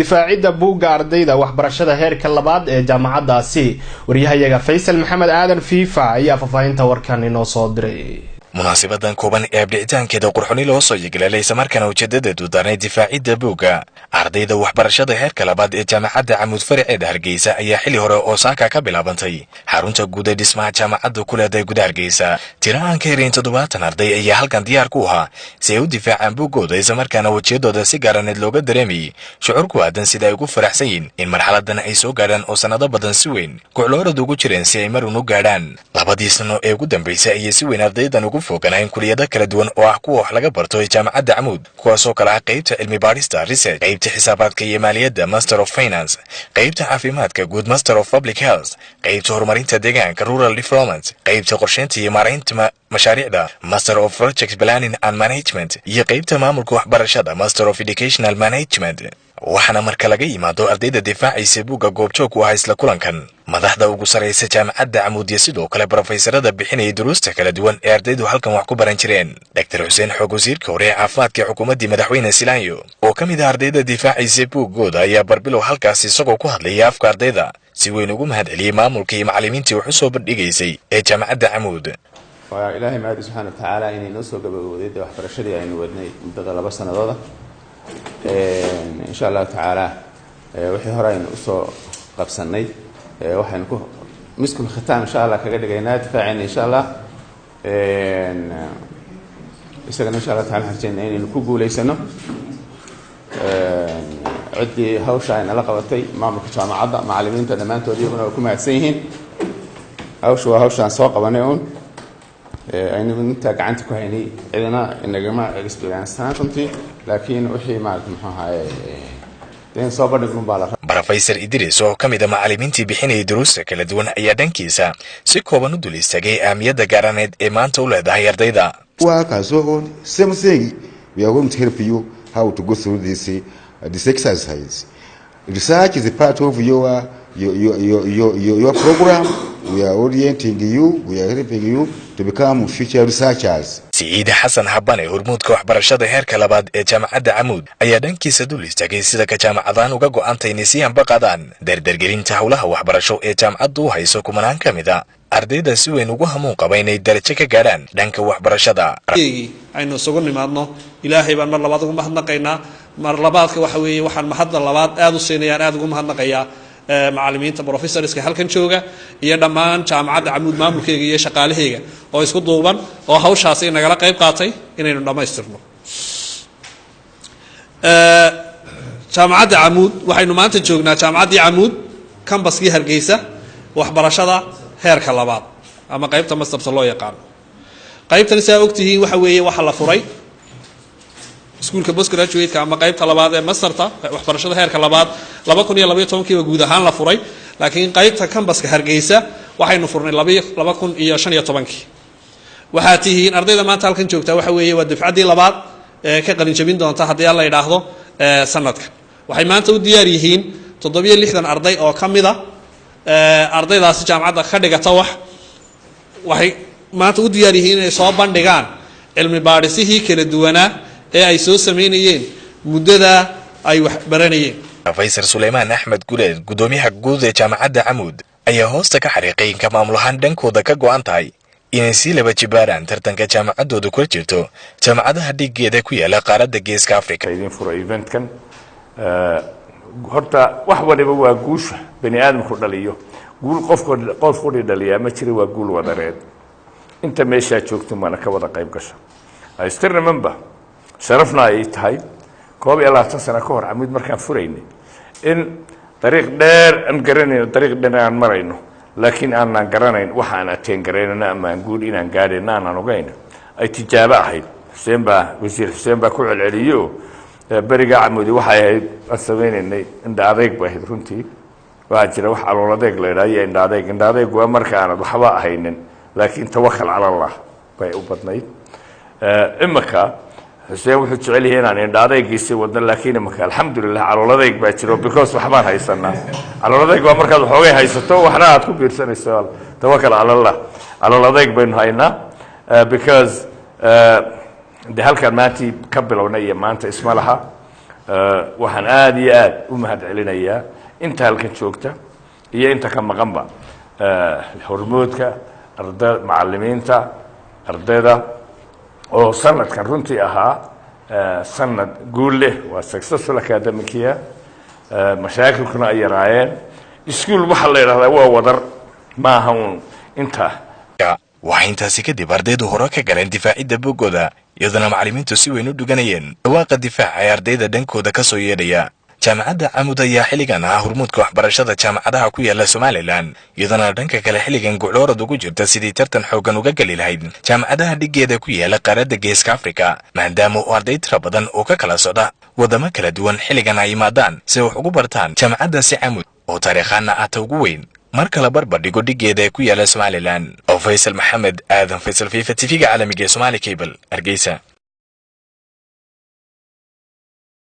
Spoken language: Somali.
difaacidda buugga ardayda waxbarashada heerka labaad ee jaamacadaasi wariyahayaga Faysal Maxamed Aadan FIFA ayaa faafahinta warkan inoo soo diray. munaasabadan kooban ee abdicitaankeeda qurxooni loo soo yeegalay markana ujeedada duudaanay difaacidda buugga ardayda waxbarashada heerka labaad ee jaamacadda Camuud Faraceed Hargeysa ayaa xilli hore Osaka ka bilaabantay xarunta guud ee dhismaha jaamacadda ku leedahay guud Hargeysa. tiraan ka yarin 70 arday ayaa halkan diyaar ku ahaa si ay u difaacaan buuggooda isla markaana wajiyadooda si gaaraneed looga dareemay shucuur ku aadan sida ay ugu faraxsan yihiin in marxaladan ay soo gaaraan oo sanado badan si weyn kucloorad ugu jireen si ay marun u gaadhaan. labadii sano ee ugu dambeysay ayay si weyn ardaydan ugu foganayeen kuliyada kala duwan oo ah kuwa wax laga barto ee jaamacadda Camuud, kuwaasoo kala ah qaybta cilmi baarista research, qaybta xisaabaadka iyo maaliyadda Master of Finance, qaybta caafimaadka guud Master of Public Health, qaybta horumarinta deegaanka Rural Development, qaybta qorsheynta iyo maareynta mashaariicda Master of Project Planning and Management, iyo qaybta maamulka waxbarashada Master of Educational Management. waxaana marka laga yimaado ardayda difaacaysa buugga goobjoog u ah isla kulankan madaxda ugu sareysa jaamacadda Camuud iyo sidoo kale professorada bixinaya duruusta kala duwan ee ardaydu halkan wax ku baran jireen. Dr. Xuseen Xoog wasiirka hore ee caafimaadka xukuumadda madaxweyne Silaanyo oo kamid ah ardayda difaacaysa buuggooda ayaa barbilow halkaas isagoo ku hadlayay afka ardayda si weyn ugu mahadceliyay maamulka iyo macallimiintii wax u soo bandhigaysay ee jaamacadda Camuud. waa ilaahay mahad subhanahu wa ta'ala inay noo soo gabagabowday waxbarashadii aynu wadnay muddada 2 sanadooda. إن شاء الله تعالى وحي هراين أسو قبسني وحي نكون مسك الختام إن شاء الله كقدر جينات فاعل إن شاء الله إن شاء الله تعالى حرجين إني نكوبو ليسنا عدي هوشين على قوتي ما مكتوب مع عض معلمين تدمان توديهم وكم عسيهن هوشان سوق ونيون أنا من تاجعنت كهني إذا إن جماعة إكسبيرينس تانتي لكن وحي ما هاي لين صبر نقول بالله. Professor Idris oo kamid ah macallimiintii bixinayay duruusta kala duwan ayaa dhankiisa si kooban u dul istaagay ahmiyadda gaaraneed ee maanta u leedahay ardayda. So same thing, we are going to help you how to go through this exercise. Research is a part of your program. We are orienting you, we are helping you to become future researchers. Said Hassan Habane hormuudka waxbarashada heerka labaad ee jaamacadda Camuud ayaa dhankiisa dul istaagay sida ka jaamacadan uga go'aantay inay si baqadaan dardargelinta hawlaha waxbarasho ee jaamacaddu u hayso kumanaan kamid ah ardayda si weyn ugu hamuun qaba inay darajo ka gaaraan dhanka waxbarashada. aynu sugu nimaadno ilaahay baan mar labaad ugu mahadnaqaynaa. mar labaadka waxa weeye waxaan mahadda labaad aad u siinayaan aad ugu mahadnaqayaa macallimiinta professorska halkan jooga iyo dhammaan jaamacadda Camuud maamulkeega iyo shaqaalahayga oo isku duuban oo hawshaasi nagala qayb qaatay inaynu dhamaystirno. jaamacadda Camuud waxaynu maanta joognaa jaamacaddii Camuud campuskii Hargeysa waxbarashada heerka labaad ama qaybta masterta loo yaqaan. qaybtan saa ogtihiin waxa weeye waxa la furay iskuulka postgraduate ama qaybta labaad ee masterta waxbarashada heerka labaad 2012 guud ahaan la furay, laakiin qaybta campuska Hargeysa waxaynu furnay 2015. waxa tihiin ardayda maanta halkan joogta waxa weeye waa dufcadii labaad ee ka qalin jabin doonta haddii la yiraahdo sanadka. waxay maanta u diyaar yihiin 760 arday oo kamid ah ardaydaasi jaamacadda ka dhigata waxay maanta u diyaar yihiin inay soo bandhigaan cilmi baarisihii kala duwanaa ee ay soo sameynayeen muddada ay wax baranayeen. Professor Suleymaan Axmed Guleed gudoomiyaha guud ee jaamacadda Camuud ayaa hoosta ka xariiqay in maamulahan dhankooda ka go'an tahay inay si laba jibaaraan tartanka jaamacaddooda ku jirto jaamacadaha dhigeeda ku yaala qaaradda Geeska Afrika. idin furo eventkan horta wax waliba waa guusha bani aadamku dhaliyo. guul qofku dhaliya ma jiro, waa guul wadareed. inta meesha joogto mana ka wada qayb gasho. I still remember sharafna ay tahay 12 sano ka hor Camuud markaan furaynay in dariiq dheer aan garanayno, dariiq dheer aan marayno, laakiin aan garanayn waxa aan ateen garanayna ama aan guul inaan gaadhayna aan ogeyn. ay tijaabo ahayd. wasiir Xuseen baa ku celceliyo bariga Camuud waxay ahayd sameeynay inda adeeg baa ahayd runtii. waa jira wax calool adeeg leeyahay inda adeeg waa marka aan waxba ahaynin, laakiin tawakkal ala Allah bay u badnayd. imaka Xuseen wuxuu jecel yahay inaan inda adeegiisa wadna, laakiin imaka alxamdulillah calool adeeg baa jiro because waxbaan haysanaa. calool adeeg waa markaad xoogay haysato waxna aad ku biirsanayso. tawakkal ala Allah calool adeeg baynu haynaa because de halkan maanta ka bilownay maanta isma laha waxaan aad iyo aad u mahadcelinayaa inta halkan joogta iyo inta ka maqanba hormoodka macallimiinta ardayda oo sanadkan runtii ahaa sanad guul leh waa successful academic year mashaakilkuna ay yaraayeen iskuul waxaa la yidhahdaa waa wadar maaha uun inta waxaa intaasi kadib ardaydu hore ka galeen difaacidda boggooda iyadana macallimiintu si weyn u dhuganayeen dhawaaqa difaaca ee ardayda dhankooda ka soo yeedhaya jaamacadda Camud ayaa xilligan ah hormuudka waxbarashada jaamacadaha ku yaala Somaliland iyadana dhanka kale xilligan gucloorad ugu jirta sidii tartan xoogan uga gali lahayd jaamacadaha dhigeeda ku yaala qaaradda Geeska Afrika maadaama uu arday tiro badan oo ka kala socda wadamo kala duwan xilligan ay yimaadaan si wax ugu bartaan jaamacaddaasi Camud oo taariikhaana ah ugu weyn marka la barbar dhigo dhigeeda ku yaala Somaliland oo Faysal Maxamed aadan Faysal FIFA TV-ga caalamiga Somali Cable Hargeysa.